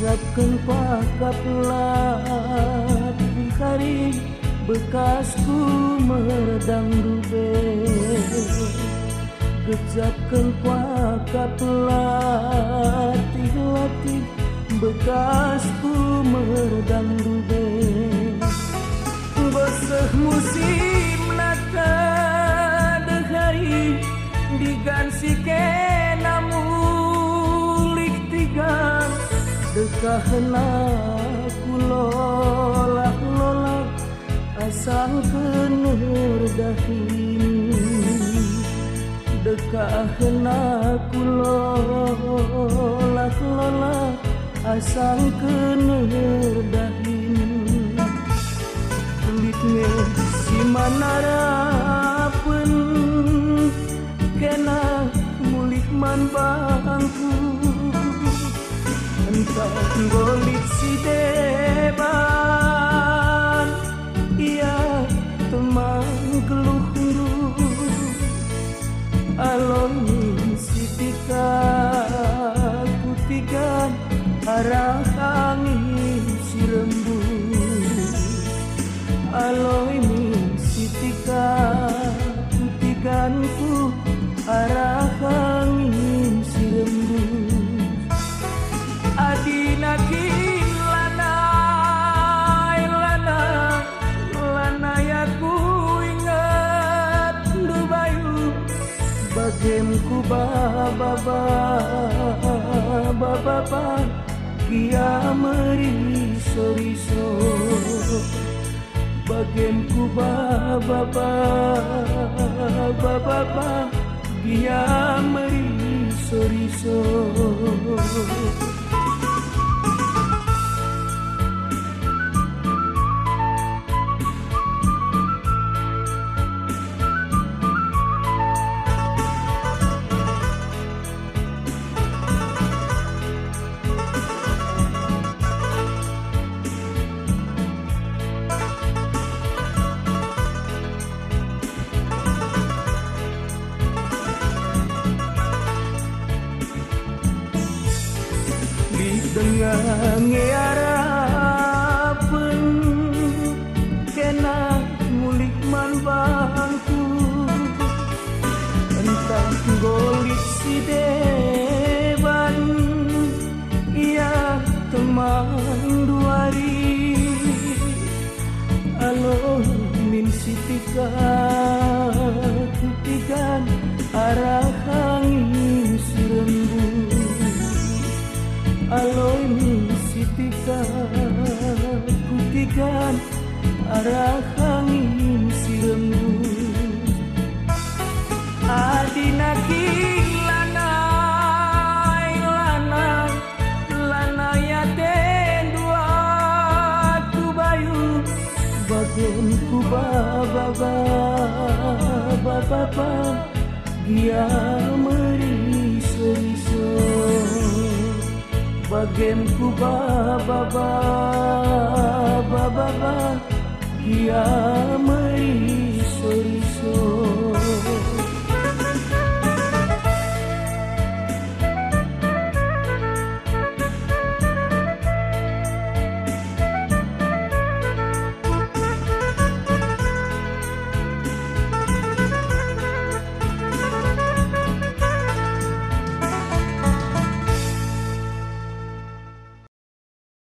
Gejapkeun pakaplat hari bekasku meredang dube. Gejapkeun pakaplat latih bekasku meredang dube. Beseh musim naka dehari digansi kena mulik tiga. Dekahna kulolak-lolak asal kenur dahin. Dekahna kulolak-lolak asal kenur dahin. Kulitnya si manarapen kena mulik man bangku. Entah golit si deban ia teman geluh alon si tika kutigan arah angin si rembut. Aloi si tika kutiganku arah angin si rembut. Adina lanai lanai aku ingat Dubayu bagemku bababa kia meriso-riso. Bagemku bababa kia meriso-riso. Dengan ngearapen kena mulik man bangku. Entah golit si deban ia teman duari. Alo min si tika kutigan arah angin si rembut. Aloi si tika kutigan arah angin si rembut. Adina lanai aten dua tubayu. Bagemku bababa dia meriso-riso. Bagemku bababa dia